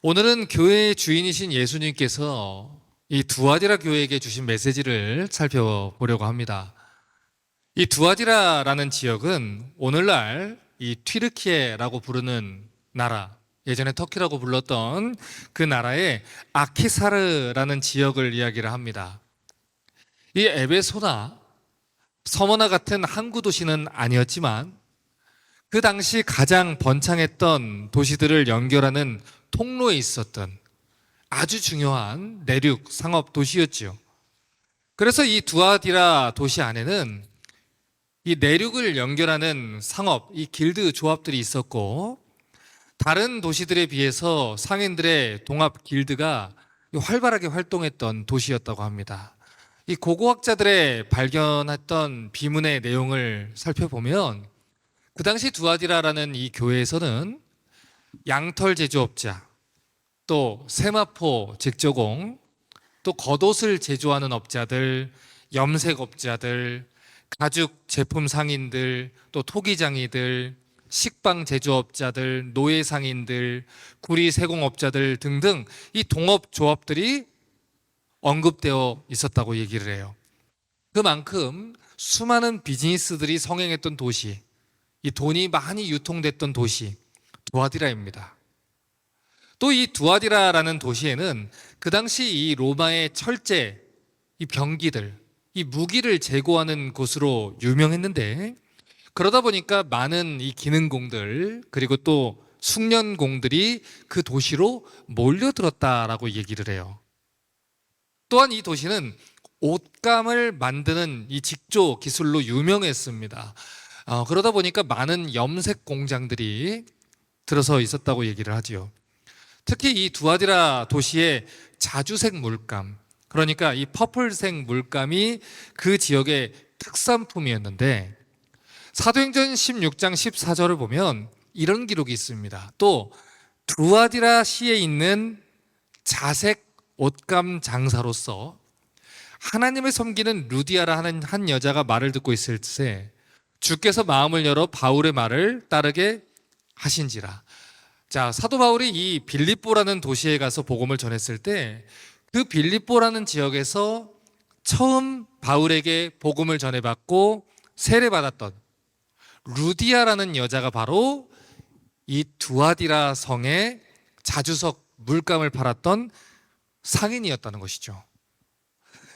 오늘은 교회의 주인이신 예수님께서 이 두아디라 교회에게 주신 메시지를 살펴보려고 합니다. 이 두아디라라는 지역은 오늘날 이 튀르키예라고 부르는 나라, 예전에 터키라고 불렀던 그 나라의 아키사르라는 지역을 이야기를 합니다. 이 에베소나 서머나 같은 항구 도시는 아니었지만 그 당시 가장 번창했던 도시들을 연결하는 통로에 있었던 아주 중요한 내륙 상업 도시였지요. 그래서 이 두아디라 도시 안에는 이 내륙을 연결하는 상업, 이 길드 조합들이 있었고, 다른 도시들에 비해서 상인들의 동합 길드가 활발하게 활동했던 도시였다고 합니다. 이 고고학자들의 발견했던 비문의 내용을 살펴보면 그 당시 두아디라라는 이 교회에서는 양털 제조업자, 또 세마포 직조공, 또 겉옷을 제조하는 업자들, 염색업자들, 가죽 제품 상인들, 또 토기장이들, 식빵 제조업자들, 노예 상인들, 구리 세공업자들 등등 이 동업조합들이 언급되어 있었다고 얘기를 해요. 그만큼 수많은 비즈니스들이 성행했던 도시, 이 돈이 많이 유통됐던 도시, 두아디라입니다. 또 이 두아디라라는 도시에는 그 당시 이 로마의 철제, 이 병기들, 이 무기를 제고하는 곳으로 유명했는데, 그러다 보니까 많은 이 기능공들 그리고 또 숙련공들이 그 도시로 몰려들었다라고 얘기를 해요. 또한 이 도시는 옷감을 만드는 이 직조 기술로 유명했습니다. 그러다 보니까 많은 염색 공장들이 들어서 있었다고 얘기를 하지요. 특히 이 두아디라 도시의 자주색 물감, 그러니까 이 퍼플색 물감이 그 지역의 특산품이었는데, 사도행전 16장 14절을 보면 이런 기록이 있습니다. 또 두아디라 시에 있는 자색 옷감 장사로서 하나님을 섬기는 루디아라 하는 한 여자가 말을 듣고 있을 때 주께서 마음을 열어 바울의 말을 따르게 하신지라. 자, 사도 바울이 이 빌립보라는 도시에 가서 복음을 전했을 때 그 빌립보라는 지역에서 처음 바울에게 복음을 전해받고 세례받았던 루디아라는 여자가 바로 이 두아디라 성의 자주석 물감을 팔았던 상인이었다는 것이죠.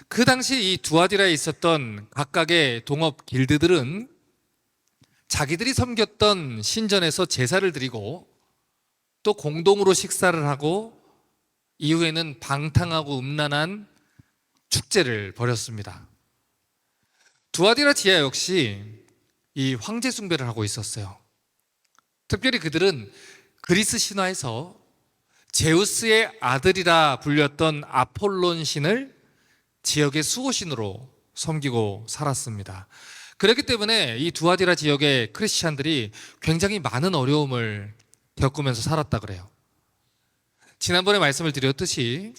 그 당시 이 두아디라에 있었던 각각의 동업 길드들은 자기들이 섬겼던 신전에서 제사를 드리고 또 공동으로 식사를 하고 이후에는 방탕하고 음란한 축제를 벌였습니다. 두아디라 지하 역시 이 황제 숭배를 하고 있었어요. 특별히 그들은 그리스 신화에서 제우스의 아들이라 불렸던 아폴론 신을 지역의 수호신으로 섬기고 살았습니다. 그렇기 때문에 이 두아디라 지역의 크리스찬들이 굉장히 많은 어려움을 겪으면서 살았다 그래요. 지난번에 말씀을 드렸듯이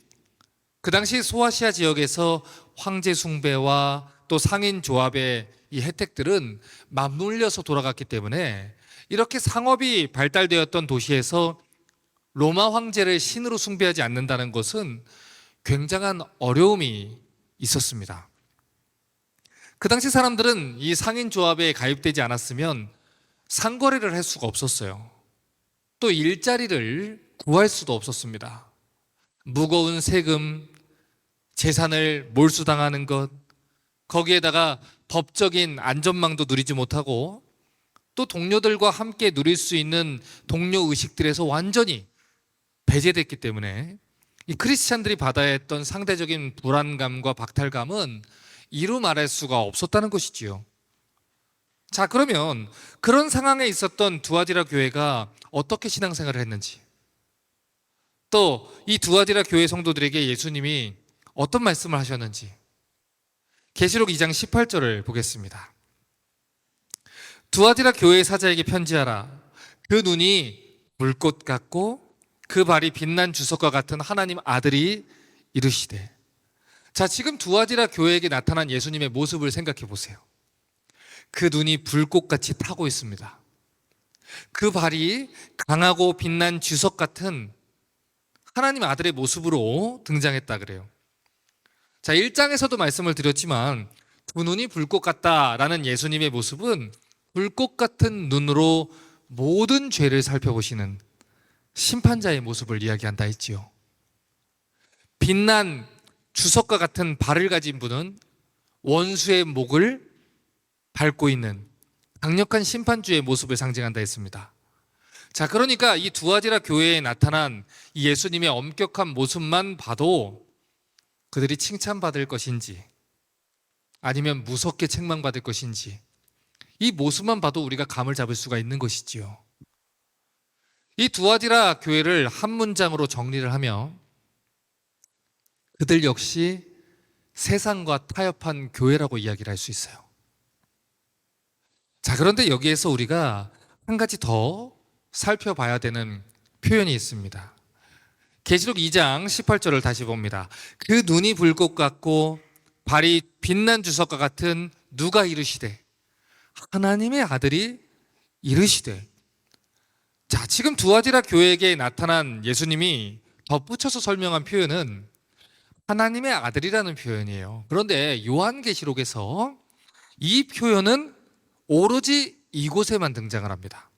그 당시 소아시아 지역에서 황제 숭배와 또 상인 조합의 이 혜택들은 맞물려서 돌아갔기 때문에 이렇게 상업이 발달되었던 도시에서 로마 황제를 신으로 숭배하지 않는다는 것은 굉장한 어려움이 있었습니다. 그 당시 사람들은 이 상인 조합에 가입되지 않았으면 상거래를 할 수가 없었어요. 또 일자리를 구할 수도 없었습니다. 무거운 세금, 재산을 몰수당하는 것, 거기에다가 법적인 안전망도 누리지 못하고 또 동료들과 함께 누릴 수 있는 동료 의식들에서 완전히 배제됐기 때문에 이 크리스찬들이 받아야 했던 상대적인 불안감과 박탈감은 이루 말할 수가 없었다는 것이지요. 자, 그러면 그런 상황에 있었던 두아디라 교회가 어떻게 신앙생활을 했는지, 또 이 두아디라 교회 성도들에게 예수님이 어떤 말씀을 하셨는지 계시록 2장 18절을 보겠습니다. 두아디라 교회의 사자에게 편지하라. 그 눈이 불꽃 같고 그 발이 빛난 주석과 같은 하나님 아들이 이르시되. 자, 지금 두아디라 교회에게 나타난 예수님의 모습을 생각해 보세요. 그 눈이 불꽃같이 타고 있습니다. 그 발이 강하고 빛난 주석 같은 하나님 아들의 모습으로 등장했다 그래요. 자, 1장에서도 말씀을 드렸지만 두 눈이 불꽃 같다라는 예수님의 모습은 불꽃 같은 눈으로 모든 죄를 살펴보시는 심판자의 모습을 이야기한다 했지요. 빛난 주석과 같은 발을 가진 분은 원수의 목을 밟고 있는 강력한 심판주의 모습을 상징한다 했습니다. 자, 그러니까 이 두아디라 교회에 나타난 이 예수님의 엄격한 모습만 봐도 그들이 칭찬받을 것인지 아니면 무섭게 책망받을 것인지 이 모습만 봐도 우리가 감을 잡을 수가 있는 것이지요. 이 두아디라 교회를 한 문장으로 정리를 하면 그들 역시 세상과 타협한 교회라고 이야기를 할 수 있어요. 자, 그런데 여기에서 우리가 한 가지 더 살펴봐야 되는 표현이 있습니다. 계시록 2장 18절을 다시 봅니다. 그 눈이 불꽃 같고 발이 빛난 주석과 같은 누가 이르시되 하나님의 아들이 이르시되. 자, 지금 두아디라 교회에게 나타난 예수님이 덧붙여서 설명한 표현은 하나님의 아들이라는 표현이에요. 그런데 요한계시록에서 이 표현은 오로지 이곳에만 등장을 합니다.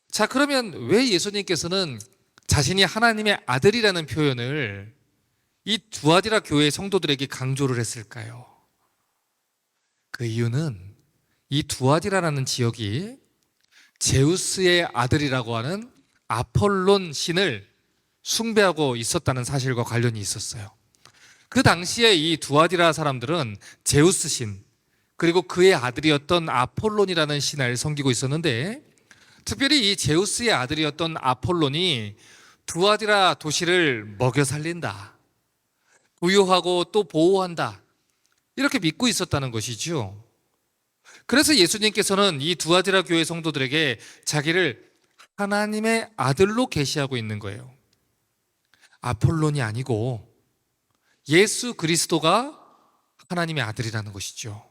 자, 그러면 왜 예수님께서는 자신이 하나님의 아들이라는 표현을 이 두아디라 교회 성도들에게 강조를 했을까요? 그 이유는 이 두아디라라는 지역이 제우스의 아들이라고 하는 아폴론 신을 숭배하고 있었다는 사실과 관련이 있었어요. 그 당시에 이 두아디라 사람들은 제우스 신 그리고 그의 아들이었던 아폴론이라는 신을 섬기고 있었는데, 특별히 이 제우스의 아들이었던 아폴론이 두아디라 도시를 먹여 살린다, 부유하고 또 보호한다, 이렇게 믿고 있었다는 것이죠. 그래서 예수님께서는 이 두아디라 교회 성도들에게 자기를 하나님의 아들로 계시하고 있는 거예요. 아폴론이 아니고 예수 그리스도가 하나님의 아들이라는 것이죠.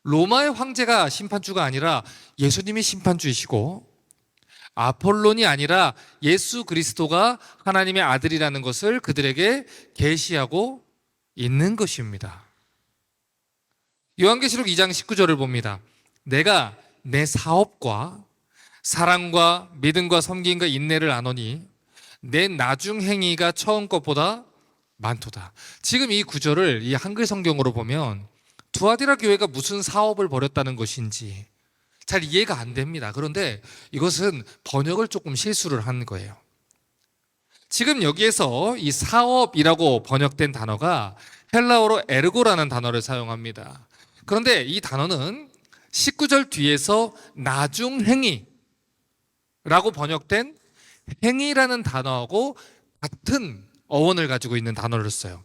로마의 황제가 심판주가 아니라 예수님이 심판주이시고, 아폴론이 아니라 예수 그리스도가 하나님의 아들이라는 것을 그들에게 계시하고 있는 것입니다. 요한계시록 2장 19절을 봅니다. 내가 내 사업과 사랑과 믿음과 섬김과 인내를 아노니 내 나중 행위가 처음 것보다 많도다. 지금 이 구절을 이 한글 성경으로 보면 두아디라 교회가 무슨 사업을 벌였다는 것인지 잘 이해가 안 됩니다. 그런데 이것은 번역을 조금 실수를 한 거예요. 지금 여기에서 이 사업이라고 번역된 단어가 헬라어로 에르고라는 단어를 사용합니다. 그런데 이 단어는 19절 뒤에서 나중 행위라고 번역된 행위라는 단어하고 같은 어원을 가지고 있는 단어를 써요.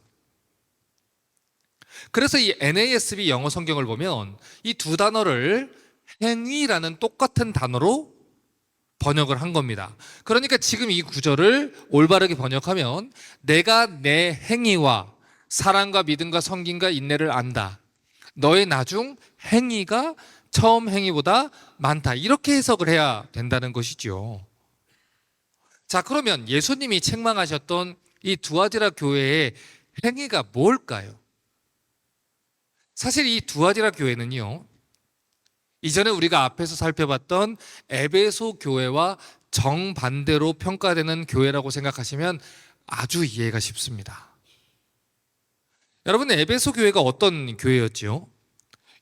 그래서 이 NASB 영어 성경을 보면 이 두 단어를 행위라는 똑같은 단어로 번역을 한 겁니다. 그러니까 지금 이 구절을 올바르게 번역하면 내가 내 행위와 사랑과 믿음과 섬김과 인내를 안다, 너의 나중 행위가 처음 행위보다 많다, 이렇게 해석을 해야 된다는 것이죠. 자, 그러면 예수님이 책망하셨던 이 두아디라 교회의 행위가 뭘까요? 사실 이 두아디라 교회는요, 이전에 우리가 앞에서 살펴봤던 에베소 교회와 정반대로 평가되는 교회라고 생각하시면 아주 이해가 쉽습니다. 여러분, 에베소 교회가 어떤 교회였지요?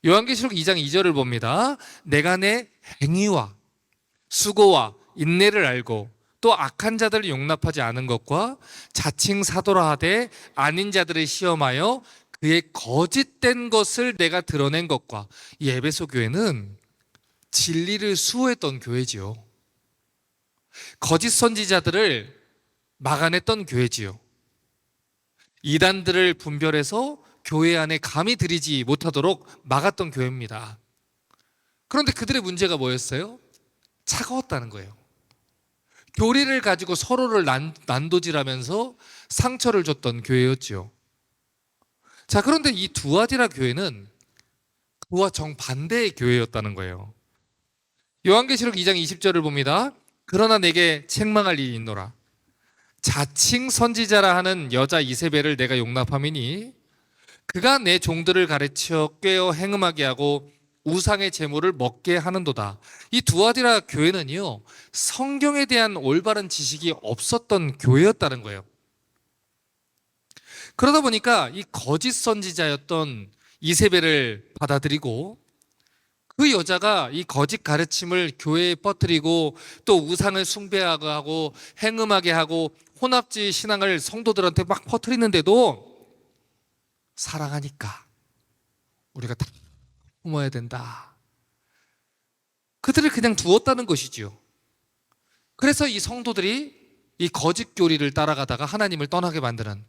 요한계시록 2장 2절을 봅니다. 내가 내 행위와 수고와 인내를 알고 또 악한 자들을 용납하지 않은 것과 자칭 사도라 하되 아닌 자들을 시험하여 그의 거짓된 것을 내가 드러낸 것과. 이 에베소 교회는 진리를 수호했던 교회지요. 거짓 선지자들을 막아냈던 교회지요. 이단들을 분별해서 교회 안에 감히 들이지 못하도록 막았던 교회입니다. 그런데 그들의 문제가 뭐였어요? 차가웠다는 거예요. 교리를 가지고 서로를 난도질하면서 상처를 줬던 교회였죠. 자, 그런데 이 두아디라 교회는 그와 정반대의 교회였다는 거예요. 요한계시록 2장 20절을 봅니다. 그러나 내게 책망할 일이 있노라. 자칭 선지자라 하는 여자 이세벨을 내가 용납함이니 그가 내 종들을 가르쳐 꾀어 행음하게 하고 우상의 제물을 먹게 하는도다. 이 두아디라 교회는요, 성경에 대한 올바른 지식이 없었던 교회였다는 거예요. 그러다 보니까 이 거짓 선지자였던 이세벨을 받아들이고 그 여자가 이 거짓 가르침을 교회에 퍼뜨리고 또 우상을 숭배하고 행음하게 하고 혼합주의 신앙을 성도들한테 막 퍼뜨리는데도 사랑하니까 우리가 다 품어야 된다. 그들을 그냥 두었다는 것이지요. 그래서 이 성도들이 이 거짓 교리를 따라가다가 하나님을 떠나게 만드는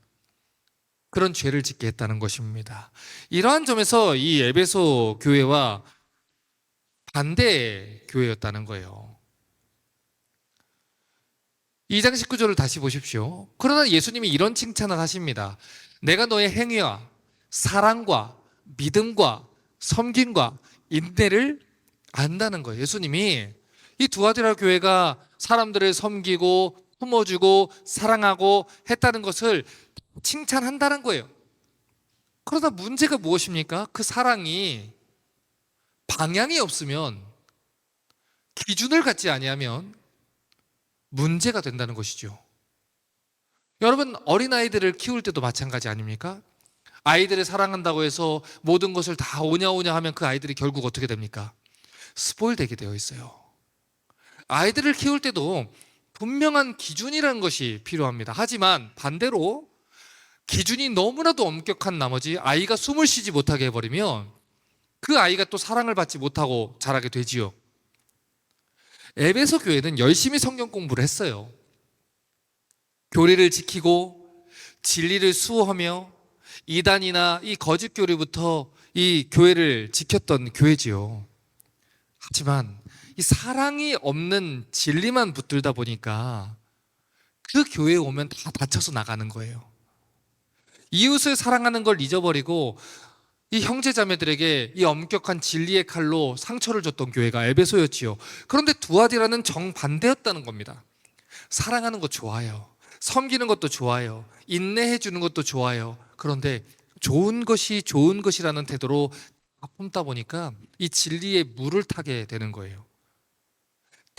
그런 죄를 짓게 했다는 것입니다. 이러한 점에서 이 에베소 교회와 반대 교회였다는 거예요. 2장 19절을 다시 보십시오. 그러나 예수님이 이런 칭찬을 하십니다. 내가 너의 행위와 사랑과 믿음과 섬김과 인내를 안다는 거예요. 예수님이 이 두아디라 교회가 사람들을 섬기고 품어주고 사랑하고 했다는 것을 칭찬한다는 거예요. 그러나 문제가 무엇입니까? 그 사랑이 방향이 없으면, 기준을 갖지 아니하면 문제가 된다는 것이죠. 여러분, 어린아이들을 키울 때도 마찬가지 아닙니까? 아이들을 사랑한다고 해서 모든 것을 다 오냐오냐 하면 그 아이들이 결국 어떻게 됩니까? 스포일 되게 되어 있어요. 아이들을 키울 때도 분명한 기준이라는 것이 필요합니다. 하지만 반대로 기준이 너무나도 엄격한 나머지 아이가 숨을 쉬지 못하게 해버리면 그 아이가 또 사랑을 받지 못하고 자라게 되지요. 에베소 교회는 열심히 성경 공부를 했어요. 교리를 지키고 진리를 수호하며 이단이나 이 거짓 교리부터 이 교회를 지켰던 교회지요. 하지만 이 사랑이 없는 진리만 붙들다 보니까 그 교회에 오면 다 다쳐서 나가는 거예요. 이웃을 사랑하는 걸 잊어버리고 이 형제자매들에게 이 엄격한 진리의 칼로 상처를 줬던 교회가 에베소였지요. 그런데 두아디라는 정반대였다는 겁니다. 사랑하는 것 좋아요. 섬기는 것도 좋아요. 인내해 주는 것도 좋아요. 그런데 좋은 것이 좋은 것이라는 태도로 품다 보니까 이 진리에 물을 타게 되는 거예요.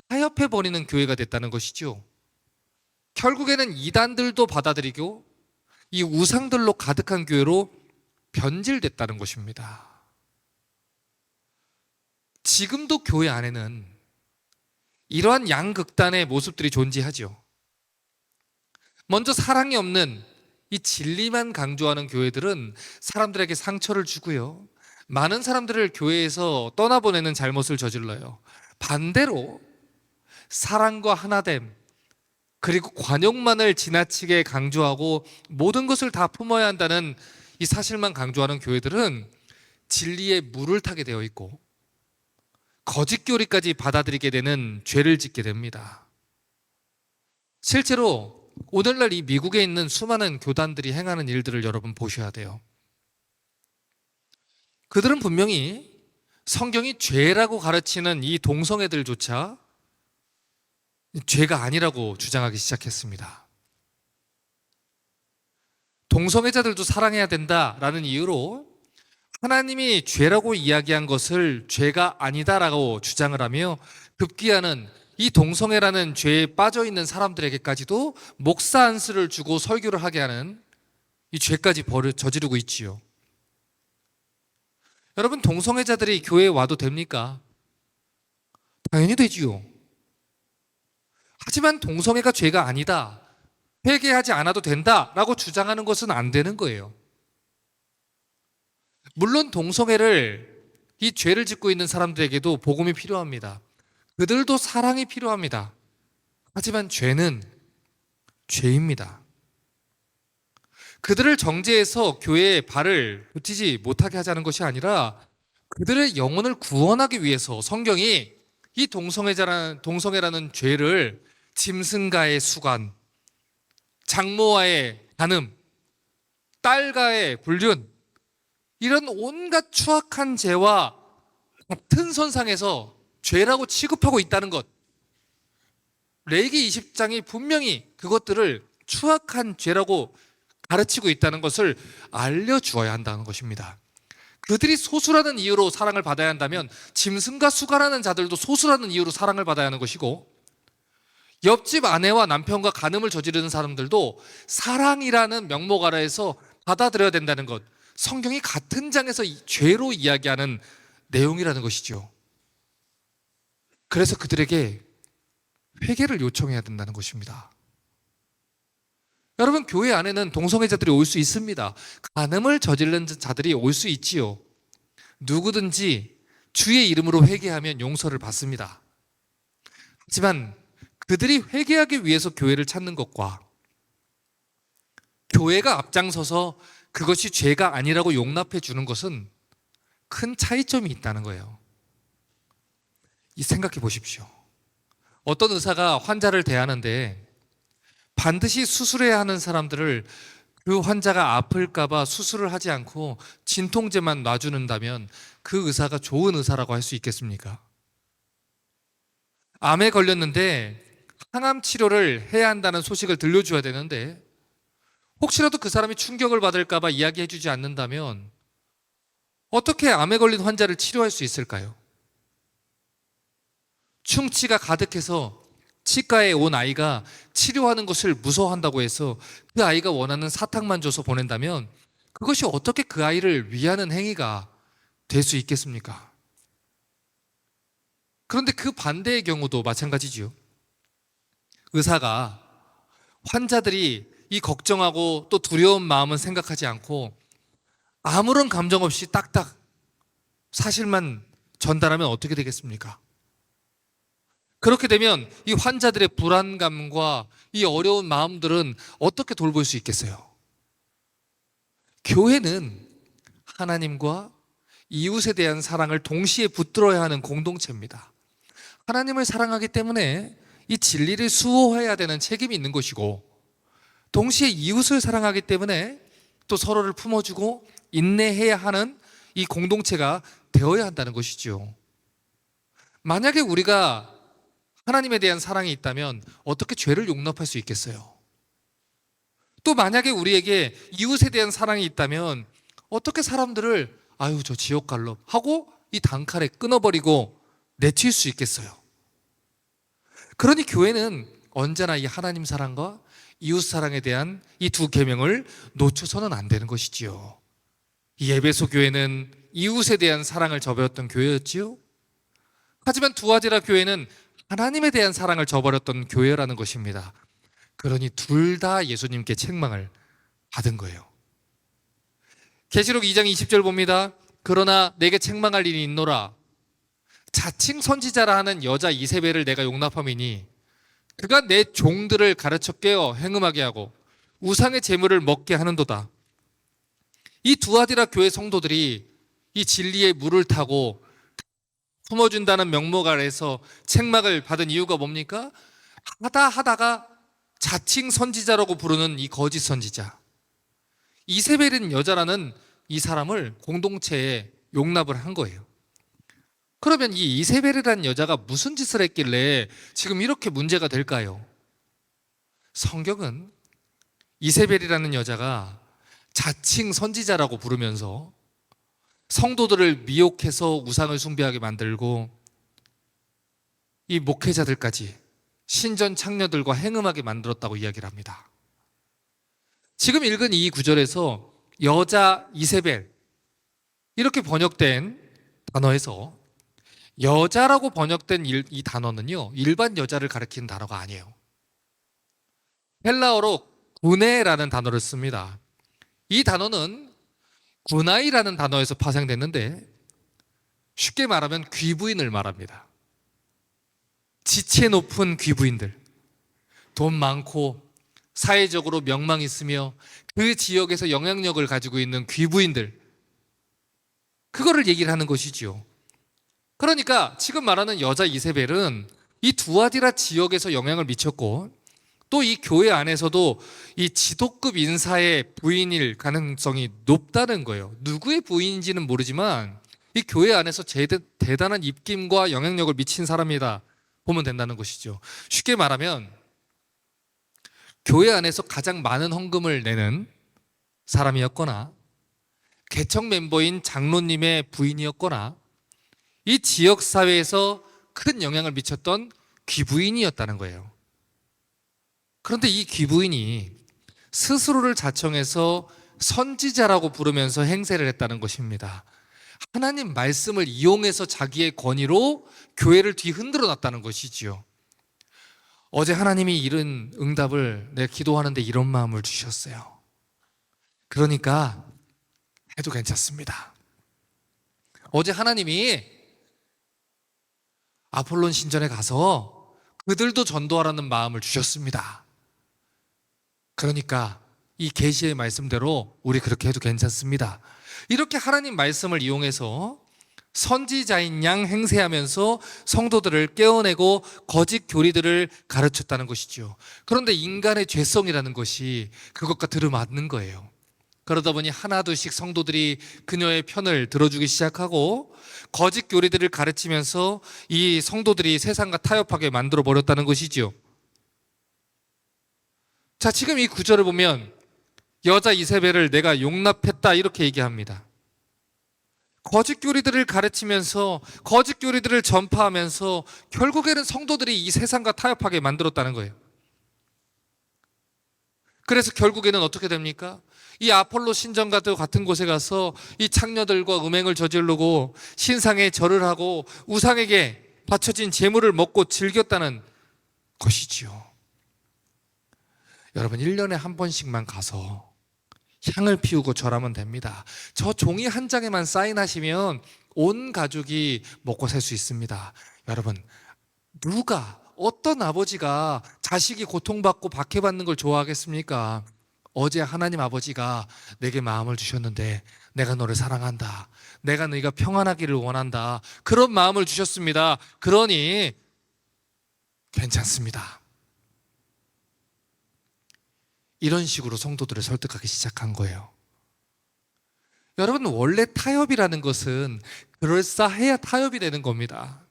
타협해버리는 교회가 됐다는 것이죠. 결국에는 이단들도 받아들이고 이 우상들로 가득한 교회로 변질됐다는 것입니다. 지금도 교회 안에는 이러한 양극단의 모습들이 존재하죠. 먼저 사랑이 없는 이 진리만 강조하는 교회들은 사람들에게 상처를 주고요. 많은 사람들을 교회에서 떠나보내는 잘못을 저질러요. 반대로 사랑과 하나됨, 그리고 관용만을 지나치게 강조하고 모든 것을 다 품어야 한다는 이 사실만 강조하는 교회들은 진리에 물을 타게 되어 있고 거짓 교리까지 받아들이게 되는 죄를 짓게 됩니다. 실제로 오늘날 이 미국에 있는 수많은 교단들이 행하는 일들을 여러분 보셔야 돼요. 그들은 분명히 성경이 죄라고 가르치는 이 동성애들조차 죄가 아니라고 주장하기 시작했습니다. 동성애자들도 사랑해야 된다라는 이유로 하나님이 죄라고 이야기한 것을 죄가 아니다라고 주장을 하며 급기야는 이 동성애라는 죄에 빠져 있는 사람들에게까지도 목사 안수를 주고 설교를 하게 하는 이 죄까지 저지르고 있지요. 여러분, 동성애자들이 교회에 와도 됩니까? 당연히 되지요. 하지만 동성애가 죄가 아니다, 회개하지 않아도 된다라고 주장하는 것은 안 되는 거예요. 물론 동성애를 이 죄를 짓고 있는 사람들에게도 복음이 필요합니다. 그들도 사랑이 필요합니다. 하지만 죄는 죄입니다. 그들을 정죄해서 교회에 발을 붙이지 못하게 하자는 것이 아니라 그들의 영혼을 구원하기 위해서 성경이 이 동성애라는 죄를 짐승과의 수간, 장모와의 간음, 딸과의 불륜, 이런 온갖 추악한 죄와 같은 선상에서 죄라고 취급하고 있다는 것, 레위기 20장이 분명히 그것들을 추악한 죄라고 가르치고 있다는 것을 알려주어야 한다는 것입니다. 그들이 소수라는 이유로 사랑을 받아야 한다면 짐승과 수가라는 자들도 소수라는 이유로 사랑을 받아야 하는 것이고, 옆집 아내와 남편과 간음을 저지르는 사람들도 사랑이라는 명목 아래에서 받아들여야 된다는 것, 성경이 같은 장에서 죄로 이야기하는 내용이라는 것이죠. 그래서 그들에게 회개를 요청해야 된다는 것입니다. 여러분, 교회 안에는 동성애자들이 올 수 있습니다. 간음을 저지르는 자들이 올 수 있지요. 누구든지 주의 이름으로 회개하면 용서를 받습니다. 하지만 그들이 회개하기 위해서 교회를 찾는 것과 교회가 앞장서서 그것이 죄가 아니라고 용납해 주는 것은 큰 차이점이 있다는 거예요. 생각해 보십시오. 어떤 의사가 환자를 대하는데 반드시 수술해야 하는 사람들을 그 환자가 아플까봐 수술을 하지 않고 진통제만 놔주는다면 그 의사가 좋은 의사라고 할 수 있겠습니까? 암에 걸렸는데 항암 치료를 해야 한다는 소식을 들려줘야 되는데 혹시라도 그 사람이 충격을 받을까봐 이야기해주지 않는다면 어떻게 암에 걸린 환자를 치료할 수 있을까요? 충치가 가득해서 치과에 온 아이가 치료하는 것을 무서워한다고 해서 그 아이가 원하는 사탕만 줘서 보낸다면 그것이 어떻게 그 아이를 위하는 행위가 될 수 있겠습니까? 그런데 그 반대의 경우도 마찬가지지요. 의사가 환자들이 이 걱정하고 또 두려운 마음은 생각하지 않고 아무런 감정 없이 딱딱 사실만 전달하면 어떻게 되겠습니까? 그렇게 되면 이 환자들의 불안감과 이 어려운 마음들은 어떻게 돌볼 수 있겠어요? 교회는 하나님과 이웃에 대한 사랑을 동시에 붙들어야 하는 공동체입니다. 하나님을 사랑하기 때문에 이 진리를 수호해야 되는 책임이 있는 것이고, 동시에 이웃을 사랑하기 때문에 또 서로를 품어주고 인내해야 하는 이 공동체가 되어야 한다는 것이죠. 만약에 우리가 하나님에 대한 사랑이 있다면 어떻게 죄를 용납할 수 있겠어요? 또 만약에 우리에게 이웃에 대한 사랑이 있다면 어떻게 사람들을 아유 저 지옥 갈러 하고 이 단칼에 끊어버리고 내칠 수 있겠어요? 그러니 교회는 언제나 이 하나님 사랑과 이웃 사랑에 대한 이 두 계명을 놓쳐서는 안 되는 것이지요. 이 에베소 교회는 이웃에 대한 사랑을 저버렸던 교회였지요. 하지만 두아디라 교회는 하나님에 대한 사랑을 저버렸던 교회라는 것입니다. 그러니 둘 다 예수님께 책망을 받은 거예요. 계시록 2장 20절 봅니다. 그러나 내게 책망할 일이 있노라. 자칭 선지자라 하는 여자 이세벨을 내가 용납함이니 그가 내 종들을 가르쳐 깨어 행음하게 하고 우상의 제물을 먹게 하는도다. 이 두아디라 교회 성도들이 이 진리의 물을 타고 품어준다는 명목 아래서 책망을 받은 이유가 뭡니까? 하다가 자칭 선지자라고 부르는 이 거짓 선지자 이세벨은 여자라는 이 사람을 공동체에 용납을 한 거예요. 그러면 이 이세벨이라는 여자가 무슨 짓을 했길래 지금 이렇게 문제가 될까요? 성경은 이세벨이라는 여자가 자칭 선지자라고 부르면서 성도들을 미혹해서 우상을 숭배하게 만들고 이 목회자들까지 신전 창녀들과 행음하게 만들었다고 이야기를 합니다. 지금 읽은 이 구절에서 여자 이세벨 이렇게 번역된 단어에서 여자라고 번역된 이 단어는요 일반 여자를 가리키는 단어가 아니에요. 헬라어로 구네라는 단어를 씁니다. 이 단어는 구나이라는 단어에서 파생됐는데 쉽게 말하면 귀부인을 말합니다. 지체 높은 귀부인들, 돈 많고 사회적으로 명망 있으며 그 지역에서 영향력을 가지고 있는 귀부인들, 그거를 얘기를 하는 것이지요. 그러니까 지금 말하는 여자 이세벨은 이 두아디라 지역에서 영향을 미쳤고 또 이 교회 안에서도 이 지도급 인사의 부인일 가능성이 높다는 거예요. 누구의 부인인지는 모르지만 이 교회 안에서 대단한 입김과 영향력을 미친 사람이다 보면 된다는 것이죠. 쉽게 말하면 교회 안에서 가장 많은 헌금을 내는 사람이었거나 개척 멤버인 장로님의 부인이었거나 이 지역 사회에서 큰 영향을 미쳤던 귀부인이었다는 거예요. 그런데 이 귀부인이 스스로를 자청해서 선지자라고 부르면서 행세를 했다는 것입니다. 하나님 말씀을 이용해서 자기의 권위로 교회를 뒤흔들어 놨다는 것이지요. 어제 하나님이 이런 응답을 내가 기도하는데 이런 마음을 주셨어요. 그러니까 해도 괜찮습니다. 어제 하나님이 아폴론 신전에 가서 그들도 전도하라는 마음을 주셨습니다. 그러니까 이 계시의 말씀대로 우리 그렇게 해도 괜찮습니다. 이렇게 하나님 말씀을 이용해서 선지자인 양 행세하면서 성도들을 깨어내고 거짓 교리들을 가르쳤다는 것이죠. 그런데 인간의 죄성이라는 것이 그것과 들어맞는 거예요. 그러다 보니 하나둘씩 성도들이 그녀의 편을 들어주기 시작하고 거짓 교리들을 가르치면서 이 성도들이 세상과 타협하게 만들어 버렸다는 것이지요. 자, 지금 이 구절을 보면 여자 이세벨을 내가 용납했다 이렇게 얘기합니다. 거짓 교리들을 가르치면서 거짓 교리들을 전파하면서 결국에는 성도들이 이 세상과 타협하게 만들었다는 거예요. 그래서 결국에는 어떻게 됩니까? 이 아폴로 신전과 같은 곳에 가서 이 창녀들과 음행을 저지르고 신상에 절을 하고 우상에게 바쳐진 재물을 먹고 즐겼다는 것이지요. 여러분 1년에 한 번씩만 가서 향을 피우고 절하면 됩니다. 저 종이 한 장에만 사인하시면 온 가족이 먹고 살 수 있습니다. 여러분 누가 어떤 아버지가 자식이 고통받고 박해받는 걸 좋아하겠습니까? 어제 하나님 아버지가 내게 마음을 주셨는데 내가 너를 사랑한다. 내가 너희가 평안하기를 원한다. 그런 마음을 주셨습니다. 그러니 괜찮습니다. 이런 식으로 성도들을 설득하기 시작한 거예요. 여러분 원래 타협이라는 것은 그럴싸해야 타협이 되는 겁니다.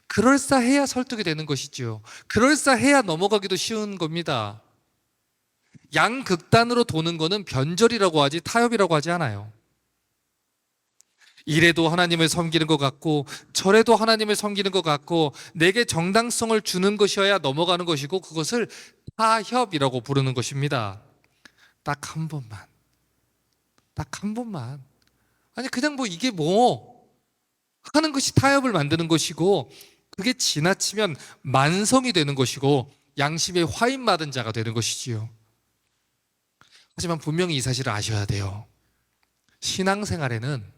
그럴싸해야 설득이 되는 것이죠. 그럴싸해야 넘어가기도 쉬운 겁니다. 양극단으로 도는 거는 변절이라고 하지 타협이라고 하지 않아요. 이래도 하나님을 섬기는 것 같고 저래도 하나님을 섬기는 것 같고 내게 정당성을 주는 것이어야 넘어가는 것이고 그것을 타협이라고 부르는 것입니다. 딱 한 번만. 딱 한 번만. 아니 그냥 뭐 이게 뭐 하는 것이 타협을 만드는 것이고 그게 지나치면 만성이 되는 것이고 양심에 화인 맞은 자가 되는 것이지요. 하지만 분명히 이 사실을 아셔야 돼요. 신앙생활에는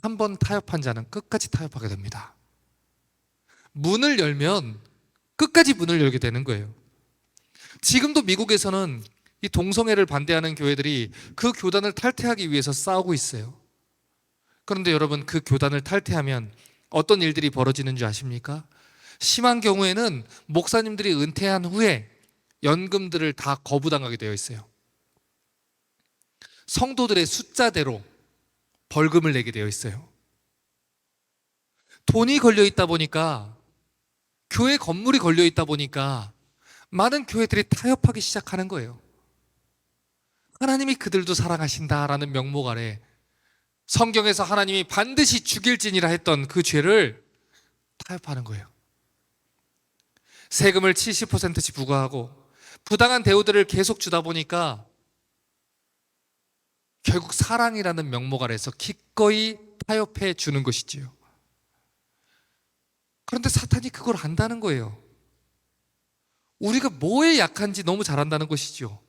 한 번 타협한 자는 끝까지 타협하게 됩니다. 문을 열면 끝까지 문을 열게 되는 거예요. 지금도 미국에서는 이 동성애를 반대하는 교회들이 그 교단을 탈퇴하기 위해서 싸우고 있어요. 그런데 여러분 그 교단을 탈퇴하면 어떤 일들이 벌어지는 줄 아십니까? 심한 경우에는 목사님들이 은퇴한 후에 연금들을 다 거부당하게 되어 있어요. 성도들의 숫자대로 벌금을 내게 되어 있어요. 돈이 걸려 있다 보니까 교회 건물이 걸려 있다 보니까 많은 교회들이 타협하기 시작하는 거예요. 하나님이 그들도 사랑하신다라는 명목 아래 성경에서 하나님이 반드시 죽일지니라 했던 그 죄를 타협하는 거예요. 세금을 70%씩 부과하고 부당한 대우들을 계속 주다 보니까 결국 사랑이라는 명목 아래서 기꺼이 타협해 주는 것이지요. 그런데 사탄이 그걸 안다는 거예요. 우리가 뭐에 약한지 너무 잘 안다는 것이죠.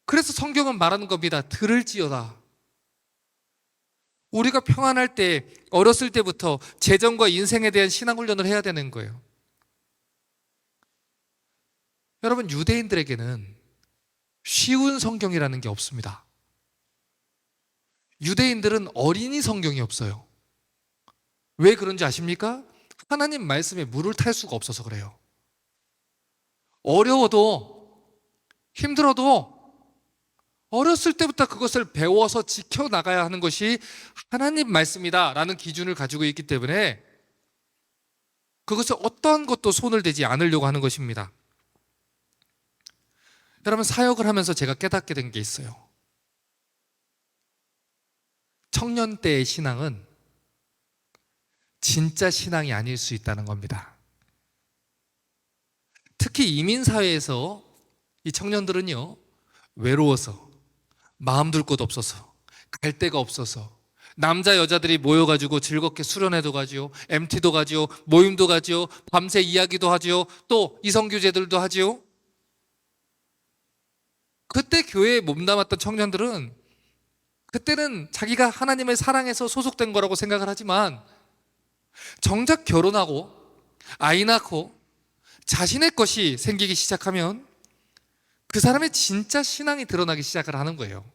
그래서 성경은 말하는 겁니다. 들을지어다. 우리가 평안할 때 어렸을 때부터 재정과 인생에 대한 신앙 훈련을 해야 되는 거예요. 여러분 유대인들에게는 쉬운 성경이라는 게 없습니다. 유대인들은 어린이 성경이 없어요. 왜 그런지 아십니까? 하나님 말씀에 물을 탈 수가 없어서 그래요. 어려워도 힘들어도 어렸을 때부터 그것을 배워서 지켜나가야 하는 것이 하나님 말씀이다 라는 기준을 가지고 있기 때문에 그것을 어떠한 것도 손을 대지 않으려고 하는 것입니다. 여러분, 사역을 하면서 제가 깨닫게 된 게 있어요. 청년 때의 신앙은 진짜 신앙이 아닐 수 있다는 겁니다. 특히 이민사회에서 이 청년들은요, 외로워서, 마음 둘 곳 없어서, 갈 데가 없어서, 남자 여자들이 모여가지고 즐겁게 수련회도 가지요, MT도 가지요, 모임도 가지요, 밤새 이야기도 하지요, 또 이성교제들도 하지요. 그때 교회에 몸담았던 청년들은 그때는 자기가 하나님을 사랑해서 소속된 거라고 생각을 하지만, 정작 결혼하고 아이 낳고 자신의 것이 생기기 시작하면 그 사람의 진짜 신앙이 드러나기 시작을 하는 거예요.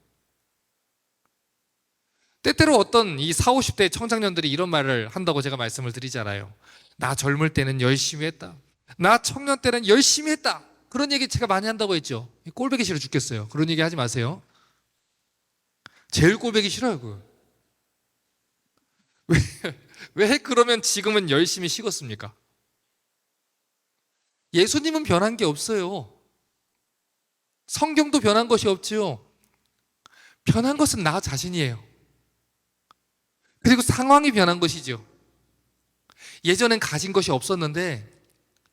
때때로 어떤 이 40, 50대 청장년들이 이런 말을 한다고 제가 말씀을 드리잖아요. 나 젊을 때는 열심히 했다. 나 청년 때는 열심히 했다. 그런 얘기 제가 많이 한다고 했죠. 꼴보기 싫어 죽겠어요. 그런 얘기 하지 마세요. 제일 꼴보기 싫어요, 그거. 왜 그러면 지금은 열심히 식었습니까? 예수님은 변한 게 없어요. 성경도 변한 것이 없지요. 변한 것은 나 자신이에요. 그리고 상황이 변한 것이죠. 예전엔 가진 것이 없었는데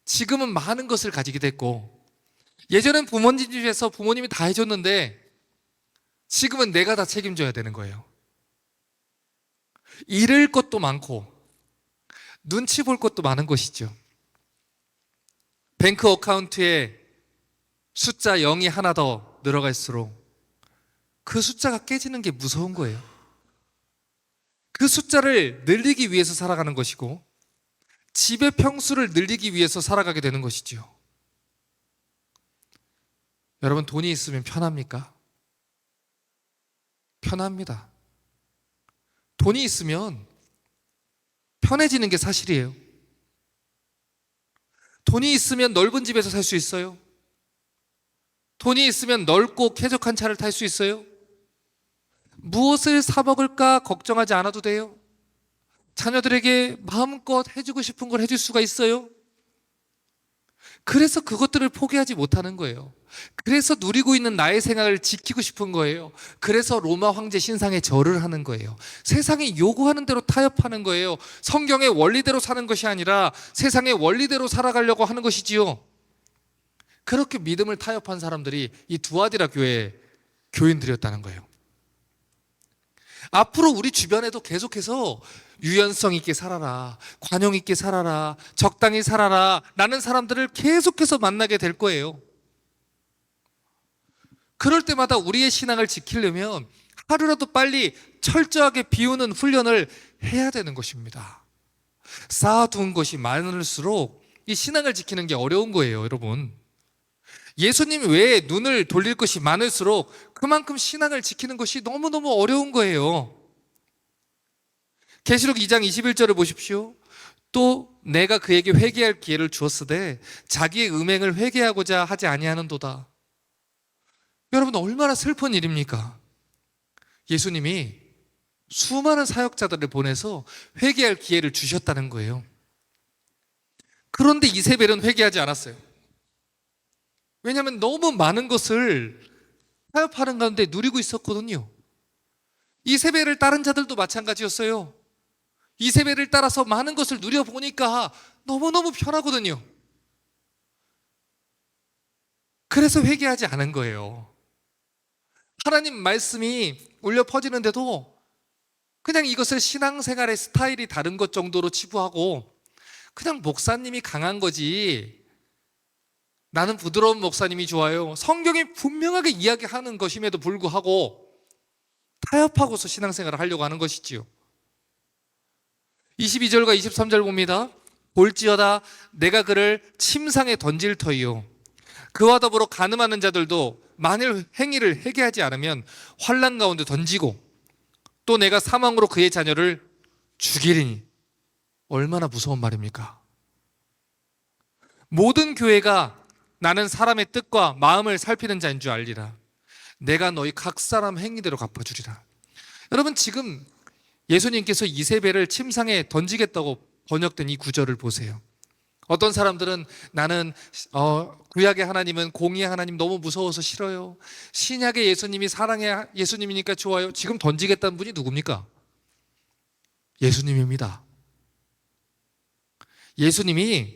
지금은 많은 것을 가지게 됐고, 예전엔 부모님 집에서 부모님이 다 해줬는데 지금은 내가 다 책임져야 되는 거예요. 잃을 것도 많고 눈치 볼 것도 많은 것이죠. 뱅크 어카운트에 숫자 0이 하나 더 늘어갈수록 그 숫자가 깨지는 게 무서운 거예요. 그 숫자를 늘리기 위해서 살아가는 것이고, 집의 평수를 늘리기 위해서 살아가게 되는 것이지요. 여러분, 돈이 있으면 편합니까? 편합니다. 돈이 있으면 편해지는 게 사실이에요. 돈이 있으면 넓은 집에서 살 수 있어요. 돈이 있으면 넓고 쾌적한 차를 탈 수 있어요. 무엇을 사 먹을까 걱정하지 않아도 돼요. 자녀들에게 마음껏 해주고 싶은 걸 해줄 수가 있어요. 그래서 그것들을 포기하지 못하는 거예요. 그래서 누리고 있는 나의 생활을 지키고 싶은 거예요. 그래서 로마 황제 신상에 절을 하는 거예요. 세상이 요구하는 대로 타협하는 거예요. 성경의 원리대로 사는 것이 아니라 세상의 원리대로 살아가려고 하는 것이지요. 그렇게 믿음을 타협한 사람들이 이 두아디라 교회의 교인들이었다는 거예요. 앞으로 우리 주변에도 계속해서 유연성 있게 살아라, 관용 있게 살아라, 적당히 살아라 라는 사람들을 계속해서 만나게 될 거예요. 그럴 때마다 우리의 신앙을 지키려면 하루라도 빨리 철저하게 비우는 훈련을 해야 되는 것입니다. 쌓아둔 것이 많을수록 이 신앙을 지키는 게 어려운 거예요, 여러분. 예수님 외에 눈을 돌릴 것이 많을수록 그만큼 신앙을 지키는 것이 너무너무 어려운 거예요. 계시록 2장 21절을 보십시오. 또 내가 그에게 회개할 기회를 주었으되 자기의 음행을 회개하고자 하지 아니하는도다. 여러분, 얼마나 슬픈 일입니까? 예수님이 수많은 사역자들을 보내서 회개할 기회를 주셨다는 거예요. 그런데 이세벨은 회개하지 않았어요. 왜냐하면 너무 많은 것을 타협하는 가운데 누리고 있었거든요. 이세벨을 따른 자들도 마찬가지였어요. 이세벨을 따라서 많은 것을 누려보니까 너무너무 편하거든요. 그래서 회개하지 않은 거예요. 하나님 말씀이 울려 퍼지는데도 그냥 이것을 신앙생활의 스타일이 다른 것 정도로 치부하고 그냥 목사님이 강한 거지, 나는 부드러운 목사님이 좋아요, 성경이 분명하게 이야기하는 것임에도 불구하고 타협하고서 신앙생활을 하려고 하는 것이지요. 22절과 23절 봅니다. 볼지어다 내가 그를 침상에 던질 터이요 그와 더불어 간음하는 자들도 만일 행위를 회개하지 않으면 환난 가운데 던지고 또 내가 사망으로 그의 자녀를 죽이리니. 얼마나 무서운 말입니까? 모든 교회가 나는 사람의 뜻과 마음을 살피는 자인 줄 알리라. 내가 너희 각 사람 행위대로 갚아주리라. 여러분, 지금 예수님께서 이세벨을 침상에 던지겠다고 번역된 이 구절을 보세요. 어떤 사람들은 나는 구약의 하나님은 공의의 하나님 너무 무서워서 싫어요. 신약의 예수님이 사랑의 예수님이니까 좋아요. 지금 던지겠다는 분이 누굽니까? 예수님입니다. 예수님이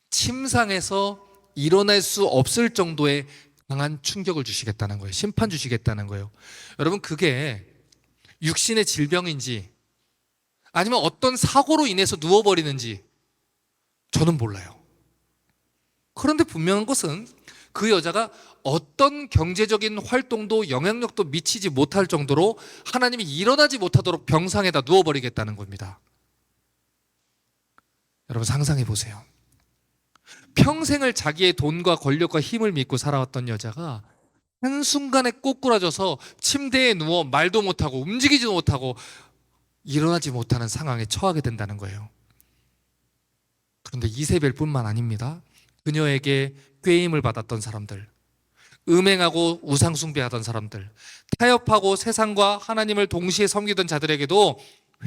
침상에서 일어날 수 없을 정도의 강한 충격을 주시겠다는 거예요. 심판 주시겠다는 거예요. 여러분, 그게 육신의 질병인지 아니면 어떤 사고로 인해서 누워버리는지 저는 몰라요. 그런데 분명한 것은 그 여자가 어떤 경제적인 활동도 영향력도 미치지 못할 정도로 하나님이 일어나지 못하도록 병상에다 누워버리겠다는 겁니다. 여러분, 상상해 보세요. 평생을 자기의 돈과 권력과 힘을 믿고 살아왔던 여자가 한순간에 꼬꾸라져서 침대에 누워 말도 못하고 움직이지도 못하고 일어나지 못하는 상황에 처하게 된다는 거예요. 그런데 이세벨뿐만 아닙니다. 그녀에게 꾀임을 받았던 사람들, 음행하고 우상숭배하던 사람들, 타협하고 세상과 하나님을 동시에 섬기던 자들에게도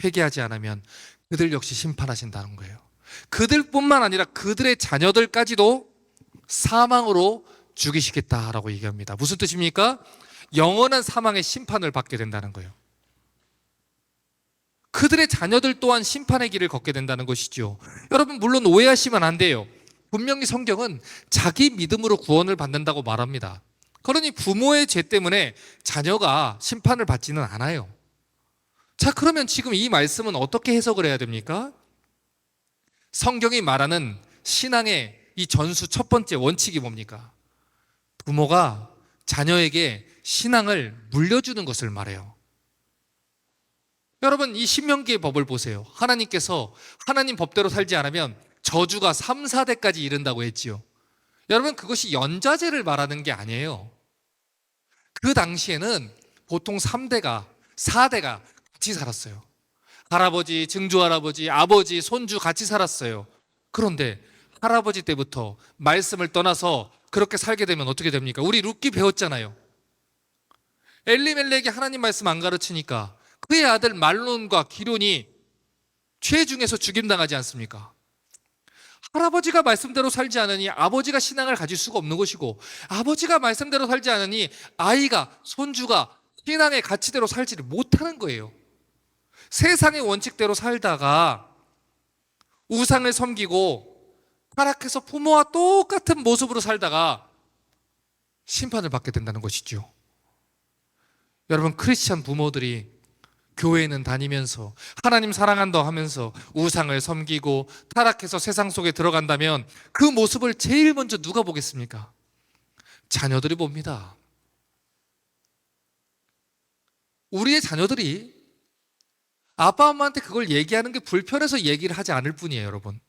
회개하지 않으면 그들 역시 심판하신다는 거예요. 그들뿐만 아니라 그들의 자녀들까지도 사망으로 죽이시겠다라고 얘기합니다. 무슨 뜻입니까? 영원한 사망의 심판을 받게 된다는 거예요. 그들의 자녀들 또한 심판의 길을 걷게 된다는 것이죠. 여러분, 물론 오해하시면 안 돼요. 분명히 성경은 자기 믿음으로 구원을 받는다고 말합니다. 그러니 부모의 죄 때문에 자녀가 심판을 받지는 않아요. 자, 그러면 지금 이 말씀은 어떻게 해석을 해야 됩니까? 성경이 말하는 신앙의 이 전수 첫 번째 원칙이 뭡니까? 부모가 자녀에게 신앙을 물려주는 것을 말해요. 여러분, 이 신명기의 법을 보세요. 하나님께서 하나님 법대로 살지 않으면 저주가 3, 4대까지 이른다고 했지요. 여러분, 그것이 연좌제를 말하는 게 아니에요. 그 당시에는 보통 3대가, 4대가 같이 살았어요. 할아버지, 증조할아버지, 아버지, 손주 같이 살았어요. 그런데 할아버지 때부터 말씀을 떠나서 그렇게 살게 되면 어떻게 됩니까? 우리 룻기 배웠잖아요. 엘리멜렉이 하나님 말씀 안 가르치니까 그의 아들 말론과 기론이 죄 중에서 죽임당하지 않습니까? 할아버지가 말씀대로 살지 않으니 아버지가 신앙을 가질 수가 없는 것이고, 아버지가 말씀대로 살지 않으니 아이가, 손주가 신앙의 가치대로 살지를 못하는 거예요. 세상의 원칙대로 살다가 우상을 섬기고 타락해서 부모와 똑같은 모습으로 살다가 심판을 받게 된다는 것이죠. 여러분, 크리스찬 부모들이 교회는 다니면서 하나님 사랑한다 하면서 우상을 섬기고 타락해서 세상 속에 들어간다면 그 모습을 제일 먼저 누가 보겠습니까? 자녀들이 봅니다. 우리의 자녀들이 아빠 엄마한테 그걸 얘기하는 게 불편해서 얘기를 하지 않을 뿐이에요, 여러분.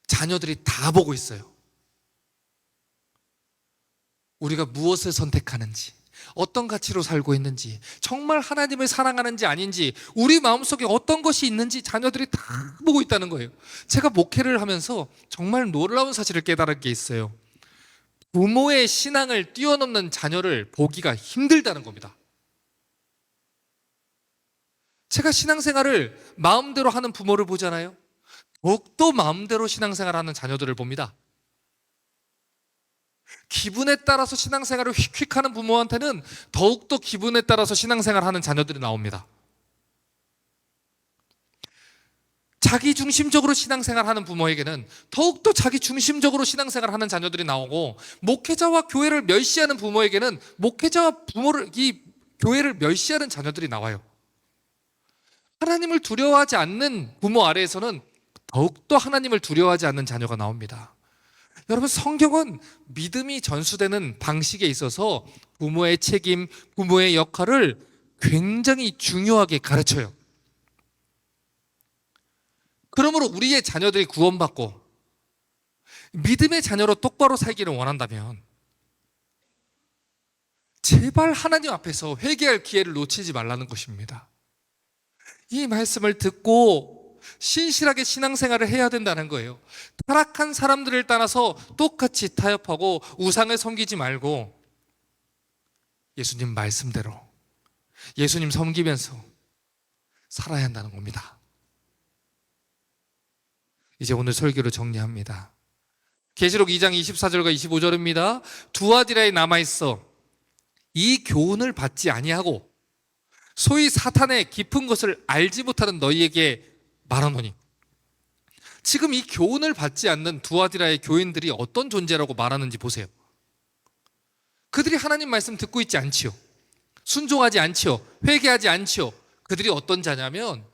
자녀들이 다 보고 있어요. 우리가 무엇을 선택하는지, 어떤 가치로 살고 있는지, 정말 하나님을 사랑하는지 아닌지, 우리 마음속에 어떤 것이 있는지 자녀들이 다 보고 있다는 거예요. 제가 목회를 하면서 정말 놀라운 사실을 깨달은 게 있어요. 부모의 신앙을 뛰어넘는 자녀를 보기가 힘들다는 겁니다. 제가 신앙생활을 마음대로 하는 부모를 보잖아요. 더욱더 마음대로 신앙생활하는 자녀들을 봅니다. 기분에 따라서 신앙생활을 휙휙하는 부모한테는 더욱더 기분에 따라서 신앙생활하는 자녀들이 나옵니다. 자기 중심적으로 신앙생활하는 부모에게는 더욱더 자기 중심적으로 신앙생활하는 자녀들이 나오고, 목회자와 교회를 멸시하는 부모에게는 목회자와 이 교회를 멸시하는 자녀들이 나와요. 하나님을 두려워하지 않는 부모 아래에서는 더욱더 하나님을 두려워하지 않는 자녀가 나옵니다. 여러분, 성경은 믿음이 전수되는 방식에 있어서 부모의 책임, 부모의 역할을 굉장히 중요하게 가르쳐요. 그러므로 우리의 자녀들이 구원받고 믿음의 자녀로 똑바로 살기를 원한다면 제발 하나님 앞에서 회개할 기회를 놓치지 말라는 것입니다. 이 말씀을 듣고 신실하게 신앙생활을 해야 된다는 거예요. 타락한 사람들을 따라서 똑같이 타협하고 우상을 섬기지 말고 예수님 말씀대로 예수님 섬기면서 살아야 한다는 겁니다. 이제 오늘 설교를 정리합니다. 계시록 2장 24절과 25절입니다. 두아디라에 남아있어 이 교훈을 받지 아니하고 소위 사탄의 깊은 것을 알지 못하는 너희에게 말하노니. 지금 이 교훈을 받지 않는 두아디라의 교인들이 어떤 존재라고 말하는지 보세요. 그들이 하나님 말씀 듣고 있지 않지요. 순종하지 않지요. 회개하지 않지요. 그들이 어떤 자냐면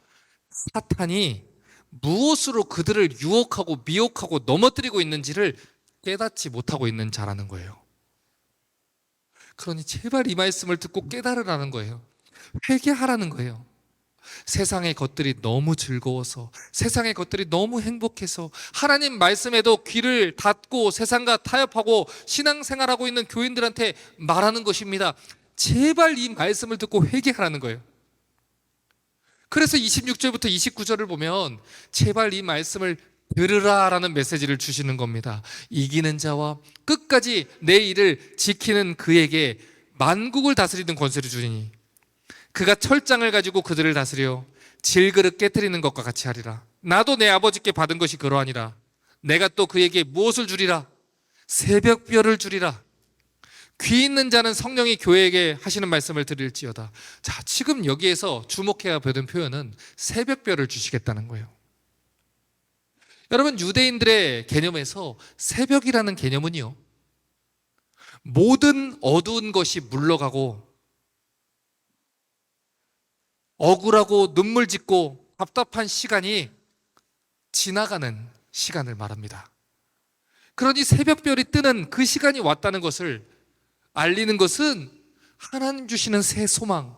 사탄이 무엇으로 그들을 유혹하고 미혹하고 넘어뜨리고 있는지를 깨닫지 못하고 있는 자라는 거예요. 그러니 제발 이 말씀을 듣고 깨달으라는 거예요. 회개하라는 거예요. 세상의 것들이 너무 즐거워서, 세상의 것들이 너무 행복해서 하나님 말씀에도 귀를 닫고 세상과 타협하고 신앙생활하고 있는 교인들한테 말하는 것입니다. 제발 이 말씀을 듣고 회개하라는 거예요. 그래서 26절부터 29절을 보면 제발 이 말씀을 들으라라는 메시지를 주시는 겁니다. 이기는 자와 끝까지 내 일을 지키는 그에게 만국을 다스리는 권세를 주리니 그가 철장을 가지고 그들을 다스려 질그릇 깨트리는 것과 같이 하리라. 나도 내 아버지께 받은 것이 그러하니라. 내가 또 그에게 무엇을 주리라? 새벽별을 주리라. 귀 있는 자는 성령이 교회에게 하시는 말씀을 들을지어다. 자, 지금 여기에서 주목해야 되는 표현은 새벽별을 주시겠다는 거예요. 여러분, 유대인들의 개념에서 새벽이라는 개념은요, 모든 어두운 것이 물러가고 억울하고 눈물 짓고 답답한 시간이 지나가는 시간을 말합니다. 그러니 새벽별이 뜨는 그 시간이 왔다는 것을 알리는 것은 하나님 주시는 새 소망,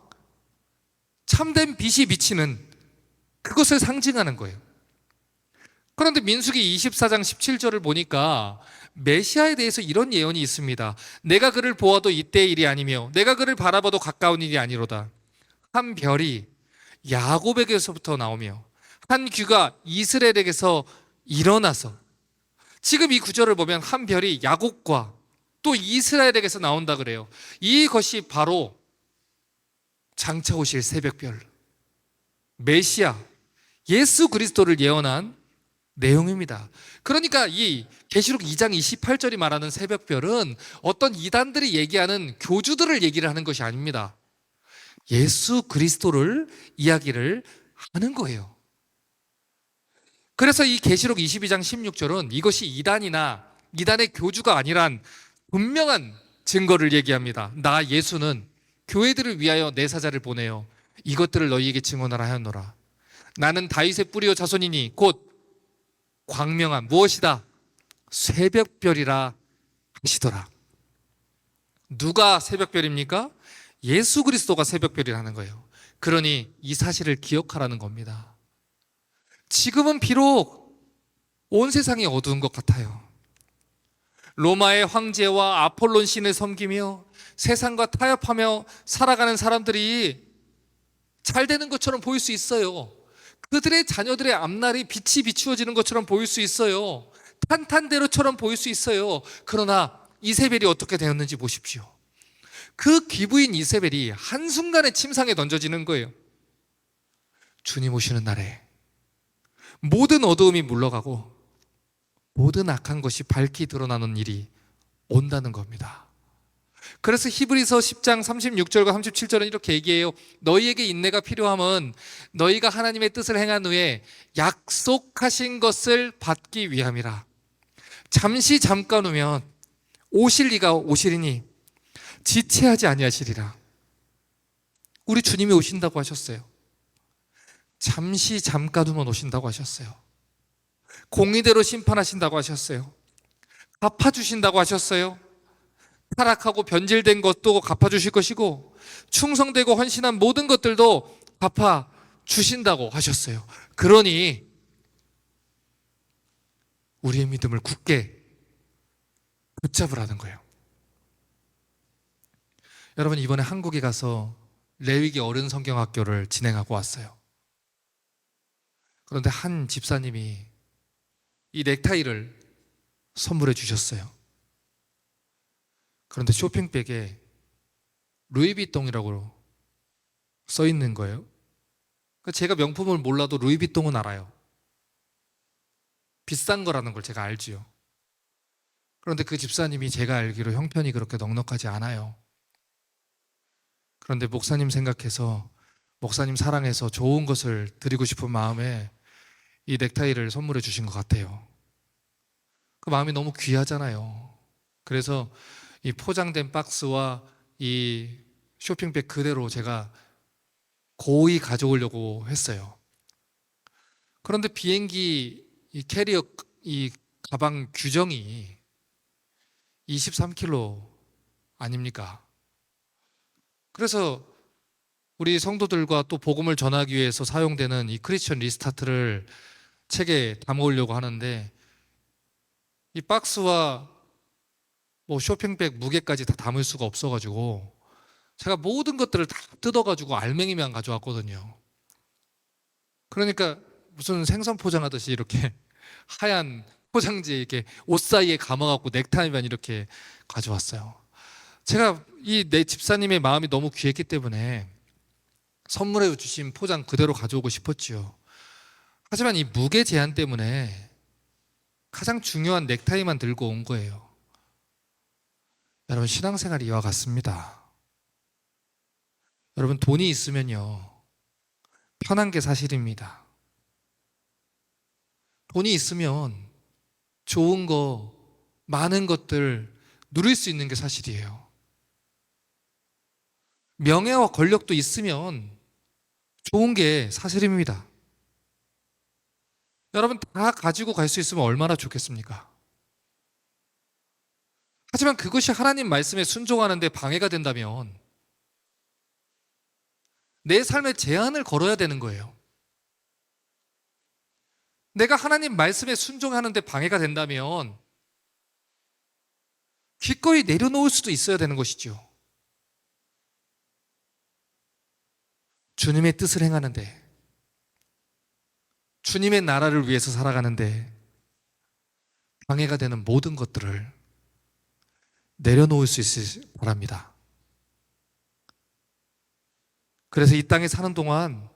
참된 빛이 비치는 그것을 상징하는 거예요. 그런데 민수기 24장 17절을 보니까 메시아에 대해서 이런 예언이 있습니다. 내가 그를 보아도 이때의 일이 아니며 내가 그를 바라봐도 가까운 일이 아니로다. 한 별이 야곱에게서부터 나오며 한 귀가 이스라엘에게서 일어나서. 지금 이 구절을 보면 한 별이 야곱과 또 이스라엘에게서 나온다 그래요. 이것이 바로 장차 오실 새벽별, 메시아 예수 그리스도를 예언한 내용입니다. 그러니까 이 계시록 2장 28절이 말하는 새벽별은 어떤 이단들이 얘기하는 교주들을 얘기를 하는 것이 아닙니다. 예수 그리스도를 이야기를 하는 거예요. 그래서 이 계시록 22장 16절은 이것이 이단이나 이단의 교주가 아니란 분명한 증거를 얘기합니다. 나 예수는 교회들을 위하여 내 사자를 보내요. 이것들을 너희에게 증언하라 하였노라. 나는 다윗의 뿌리요 자손이니 곧 광명한 무엇이다? 새벽별이라 하시더라. 누가 새벽별입니까? 예수 그리스도가 새벽별이라는 거예요. 그러니 이 사실을 기억하라는 겁니다. 지금은 비록 온 세상이 어두운 것 같아요. 로마의 황제와 아폴론 신을 섬기며 세상과 타협하며 살아가는 사람들이 잘 되는 것처럼 보일 수 있어요. 그들의 자녀들의 앞날이 빛이 비추어지는 것처럼 보일 수 있어요. 탄탄대로처럼 보일 수 있어요. 그러나 이세벨이 어떻게 되었는지 보십시오. 그 기부인 이세벨이 한순간에 침상에 던져지는 거예요. 주님 오시는 날에 모든 어두움이 물러가고 모든 악한 것이 밝히 드러나는 일이 온다는 겁니다. 그래서 히브리서 10장 36절과 37절은 이렇게 얘기해요. 너희에게 인내가 필요함은 너희가 하나님의 뜻을 행한 후에 약속하신 것을 받기 위함이라. 잠시 잠깐 후면 오실 이가 오시리니 지체하지 아니하시리라. 우리 주님이 오신다고 하셨어요. 잠시 잠깐 후면 오신다고 하셨어요. 공의대로 심판하신다고 하셨어요. 갚아주신다고 하셨어요. 타락하고 변질된 것도 갚아주실 것이고 충성되고 헌신한 모든 것들도 갚아주신다고 하셨어요. 그러니 우리의 믿음을 굳게 붙잡으라는 거예요. 여러분, 이번에 한국에 가서 레위기 어른 성경학교를 진행하고 왔어요. 그런데 한 집사님이 이 넥타이를 선물해 주셨어요. 그런데 쇼핑백에 루이비통이라고 써 있는 거예요. 제가 명품을 몰라도 루이비통은 알아요. 비싼 거라는 걸 제가 알지요. 그런데 그 집사님이 제가 알기로 형편이 그렇게 넉넉하지 않아요. 그런데 목사님 생각해서, 목사님 사랑해서 좋은 것을 드리고 싶은 마음에 이 넥타이를 선물해 주신 것 같아요. 그 마음이 너무 귀하잖아요. 그래서 이 포장된 박스와 이 쇼핑백 그대로 제가 고이 가져오려고 했어요. 그런데 비행기 이 캐리어 이 가방 규정이 23kg 아닙니까? 그래서 우리 성도들과 또 복음을 전하기 위해서 사용되는 이 크리스천 리스타트를 책에 담아오려고 하는데 이 박스와 뭐 쇼핑백 무게까지 다 담을 수가 없어가지고 제가 모든 것들을 다 뜯어가지고 알맹이만 가져왔거든요. 그러니까 무슨 생선 포장하듯이 이렇게 하얀 포장지에 이렇게 옷 사이에 감아갖고 넥타이만 이렇게 가져왔어요. 제가 이 내 집사님의 마음이 너무 귀했기 때문에 선물해 주신 포장 그대로 가져오고 싶었지요. 하지만 이 무게 제한 때문에 가장 중요한 넥타이만 들고 온 거예요. 여러분, 신앙생활이 이와 같습니다. 여러분, 돈이 있으면요, 편한 게 사실입니다. 돈이 있으면 좋은 거, 많은 것들 누릴 수 있는 게 사실이에요. 명예와 권력도 있으면 좋은 게 사실입니다. 여러분, 다 가지고 갈 수 있으면 얼마나 좋겠습니까? 하지만 그것이 하나님 말씀에 순종하는 데 방해가 된다면 내 삶에 제한을 걸어야 되는 거예요. 내가 하나님 말씀에 순종하는 데 방해가 된다면 기꺼이 내려놓을 수도 있어야 되는 것이죠. 주님의 뜻을 행하는데, 주님의 나라를 위해서 살아가는데 방해가 되는 모든 것들을 내려놓을 수 있을 바랍니다. 그래서 이 땅에 사는 동안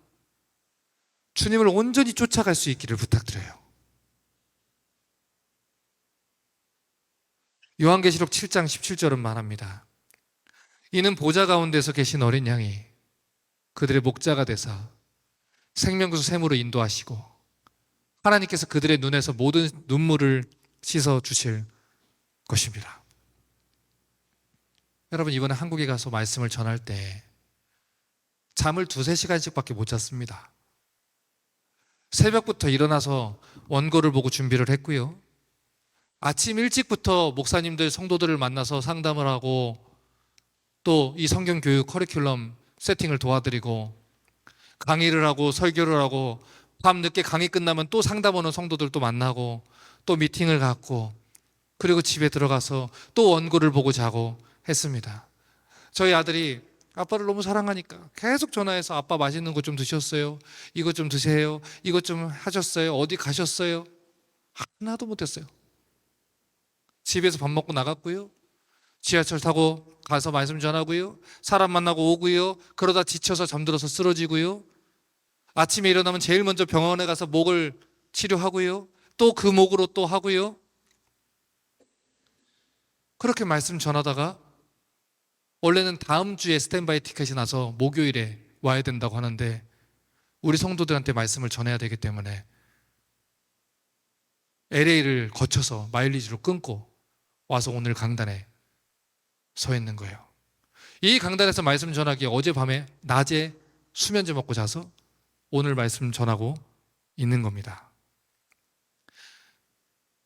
주님을 온전히 쫓아갈 수 있기를 부탁드려요. 요한계시록 7장 17절은 말합니다. 이는 보좌 가운데서 계신 어린 양이 그들의 목자가 되사 생명수 샘으로 인도하시고 하나님께서 그들의 눈에서 모든 눈물을 씻어 주실 것입니다. 여러분, 이번에 한국에 가서 말씀을 전할 때 잠을 2-3시간씩밖에 못 잤습니다. 새벽부터 일어나서 원고를 보고 준비를 했고요. 아침 일찍부터 목사님들, 성도들을 만나서 상담을 하고 또 이 성경 교육 커리큘럼 세팅을 도와드리고 강의를 하고 설교를 하고 밤 늦게 강의 끝나면 또 상담 오는 성도들도 만나고 또 미팅을 갖고 그리고 집에 들어가서 또 원고를 보고 자고 했습니다. 저희 아들이 아빠를 너무 사랑하니까 계속 전화해서 아빠 맛있는 거 좀 드셨어요? 이것 좀 드세요? 이것 좀 하셨어요? 어디 가셨어요? 하나도 못했어요. 집에서 밥 먹고 나갔고요. 지하철 타고 가서 말씀 전하고요. 사람 만나고 오고요. 그러다 지쳐서 잠들어서 쓰러지고요. 아침에 일어나면 제일 먼저 병원에 가서 목을 치료하고요. 또 그 목으로 또 하고요. 그렇게 말씀 전하다가 원래는 다음 주에 스탠바이 티켓이 나서 목요일에 와야 된다고 하는데 우리 성도들한테 말씀을 전해야 되기 때문에 LA를 거쳐서 마일리지로 끊고 와서 오늘 강단에 서 있는 거예요. 이 강단에서 말씀 전하기에 어젯밤에 낮에 수면제 먹고 자서 오늘 말씀 전하고 있는 겁니다.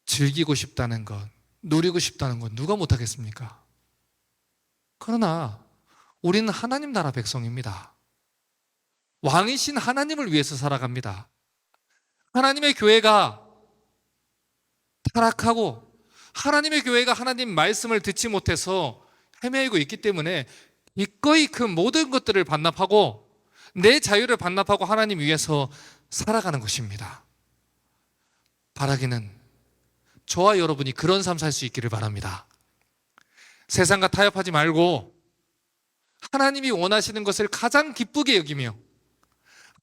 즐기고 싶다는 것, 누리고 싶다는 것 누가 못하겠습니까? 그러나 우리는 하나님 나라 백성입니다. 왕이신 하나님을 위해서 살아갑니다. 하나님의 교회가 타락하고 하나님의 교회가 하나님 말씀을 듣지 못해서 헤매이고 있기 때문에 기꺼이 그 모든 것들을 반납하고 내 자유를 반납하고 하나님 위해서 살아가는 것입니다. 바라기는 저와 여러분이 그런 삶 살 수 있기를 바랍니다. 세상과 타협하지 말고 하나님이 원하시는 것을 가장 기쁘게 여기며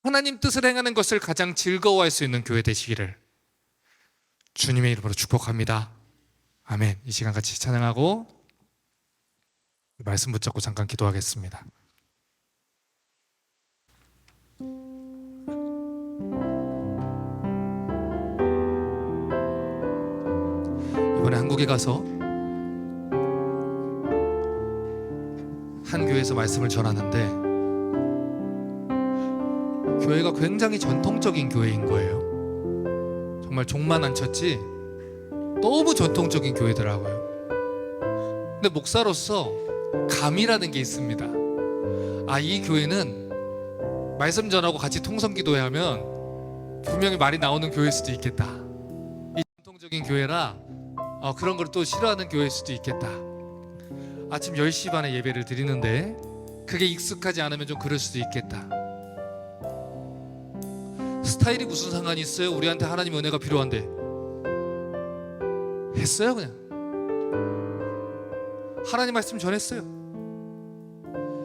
하나님 뜻을 행하는 것을 가장 즐거워할 수 있는 교회 되시기를 주님의 이름으로 축복합니다. 아멘. 이 시간 같이 찬양하고 말씀 붙잡고 잠깐 기도하겠습니다. 이번에 한국에 가서 한 교회에서 말씀을 전하는데 교회가 굉장히 전통적인 교회인 거예요. 정말 종만 안 쳤지 너무 전통적인 교회더라고요. 근데 목사로서 감이라는 게 있습니다. 이 교회는 말씀 전하고 같이 통성기도회 하면 분명히 말이 나오는 교회일 수도 있겠다. 이 전통적인 교회라 그런 걸 또 싫어하는 교회일 수도 있겠다. 아침 10시 반에 예배를 드리는데 그게 익숙하지 않으면 좀 그럴 수도 있겠다. 스타일이 무슨 상관이 있어요? 우리한테 하나님의 은혜가 필요한데 했어요. 그냥 하나님 말씀 전했어요.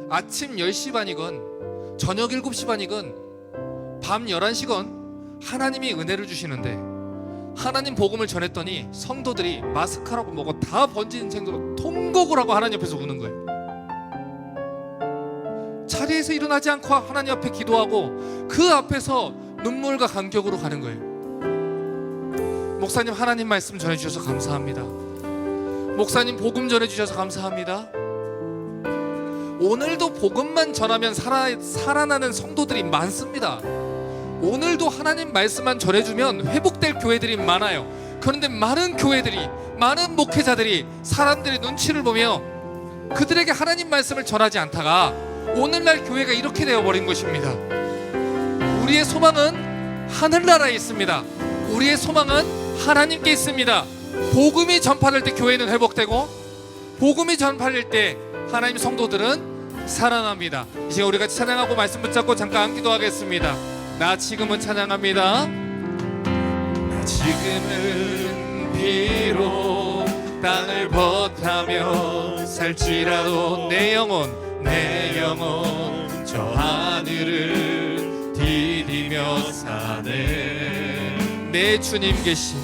아침 10시 반이건 저녁 7시 반이건 밤 11시건 하나님이 은혜를 주시는데 하나님 복음을 전했더니 성도들이 마스크라고 뭐고 다 번지는 정도로 통곡을 하고 하나님 앞에서 우는 거예요. 자리에서 일어나지 않고 하나님 앞에 기도하고 그 앞에서 눈물과 감격으로 가는 거예요. 목사님 하나님 말씀 전해주셔서 감사합니다. 목사님 복음 전해주셔서 감사합니다. 오늘도 복음만 전하면 살아나는 성도들이 많습니다. 오늘도 하나님 말씀만 전해주면 회복될 교회들이 많아요. 그런데 많은 교회들이, 많은 목회자들이 사람들의 눈치를 보며 그들에게 하나님 말씀을 전하지 않다가 오늘날 교회가 이렇게 되어버린 것입니다. 우리의 소망은 하늘나라에 있습니다. 우리의 소망은 하나님께 있습니다. 복음이 전파될 때 교회는 회복되고 복음이 전파될 때 하나님 성도들은 살아납니다. 이 시간 우리 같이 찬양하고 말씀 붙잡고 잠깐 기도하겠습니다. 나 지금은 찬양합니다. 나 지금은 비록 땅을 벗하며 살지라도 내 영혼 저 하늘을 디디며 사네. 내 주님 계신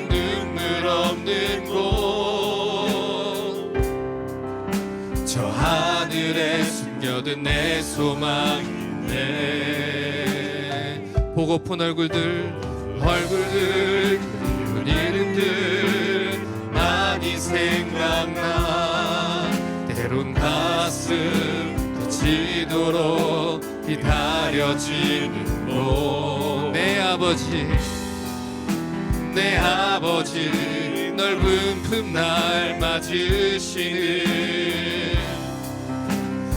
눈물 없는 곳 저 하늘에 숨겨둔 내 소망인데 보고픈 얼굴들 그리운 이름들 많이 생각나 때론 가슴 터지도록 기다려지는 곳 내 아버지 넓은 품 날 맞으시는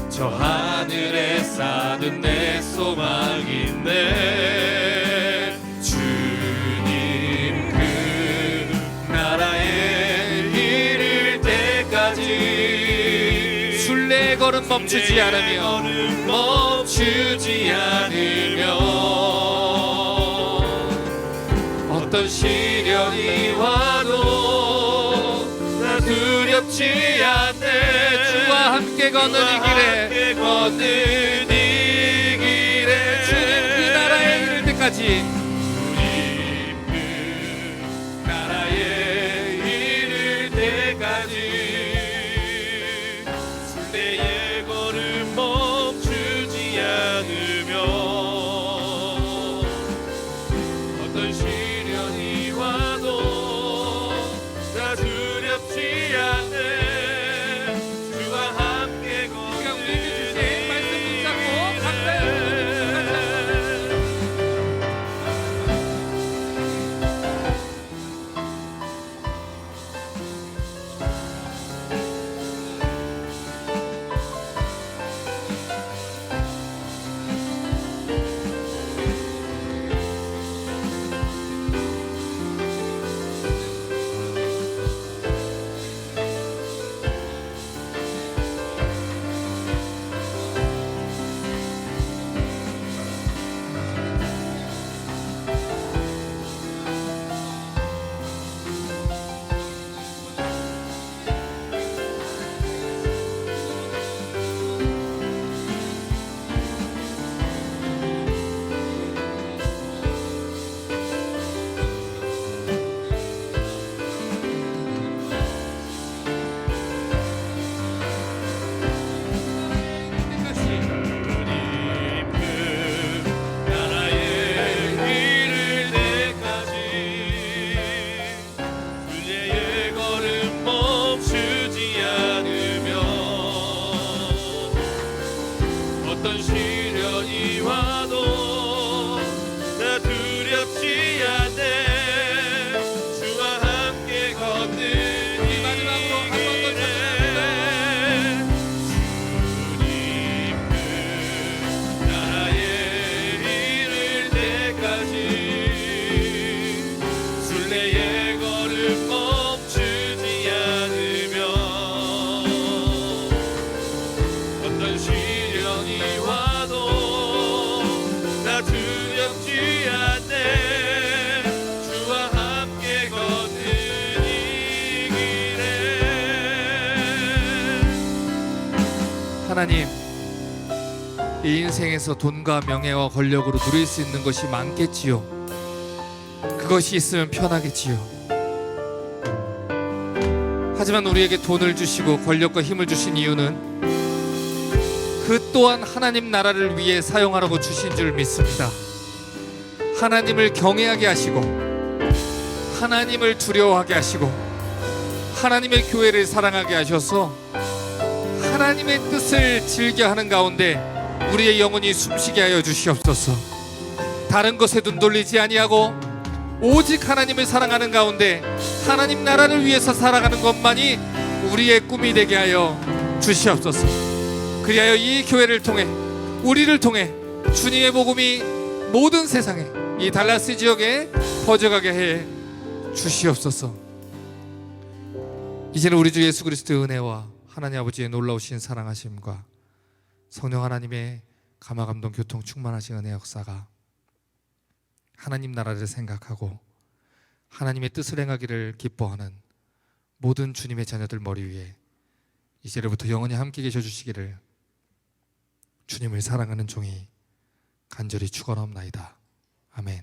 저 하늘에 쌓은 내 소망인데 주님 그 나라에 이를 때까지 순례의 걸음 멈추지 않으며 어떤 시련이 와도 나 두렵지 않네. 주와 함께 걷는 이 길에 주님 그 나라에 이를 때까지 순례의 걸음 멈추지 않으며 어떤 시련이 와도 나 두렵지 않네. 주와 함께 걷는 우리 주신 말씀 붙잡고 감사해요. 어떤 시련이 와도 나 두렵지 않네. 주와 함께 걷는 이 마지막으로 한 번 더 길에 주님 그 나라에 이를 때까지 순례의 걸음 멈추지 않으며 어떤 시련이 와도 나 두렵지 않네. 주와 함께 걷는 이 길에. 하나님, 이 인생에서 돈과 명예와 권력으로 누릴 수 있는 것이 많겠지요. 그것이 있으면 편하겠지요. 하지만 우리에게 돈을 주시고 권력과 힘을 주신 이유는 그 또한 하나님 나라를 위해 사용하라고 주신 줄 믿습니다. 하나님을 경외하게 하시고 하나님을 두려워하게 하시고 하나님의 교회를 사랑하게 하셔서 하나님의 뜻을 즐겨하는 가운데 우리의 영혼이 숨쉬게 하여 주시옵소서. 다른 것에 눈 돌리지 아니하고 오직 하나님을 사랑하는 가운데 하나님 나라를 위해서 살아가는 것만이 우리의 꿈이 되게 하여 주시옵소서. 그리하여 이 교회를 통해 우리를 통해 주님의 복음이 모든 세상에 이 달라스 지역에 퍼져가게 해 주시옵소서. 이제는 우리 주 예수 그리스도의 은혜와 하나님 아버지의 놀라우신 사랑하심과 성령 하나님의 감화감동 교통 충만하신 은혜 역사가 하나님 나라를 생각하고 하나님의 뜻을 행하기를 기뻐하는 모든 주님의 자녀들 머리 위에 이제로부터 영원히 함께 계셔 주시기를 주님을 사랑하는 종이 간절히 축원하옵나이다. 아멘.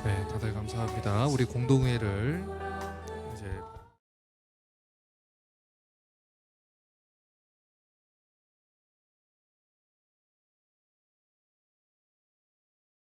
네, 다들 감사합니다. 우리 공동회를 이제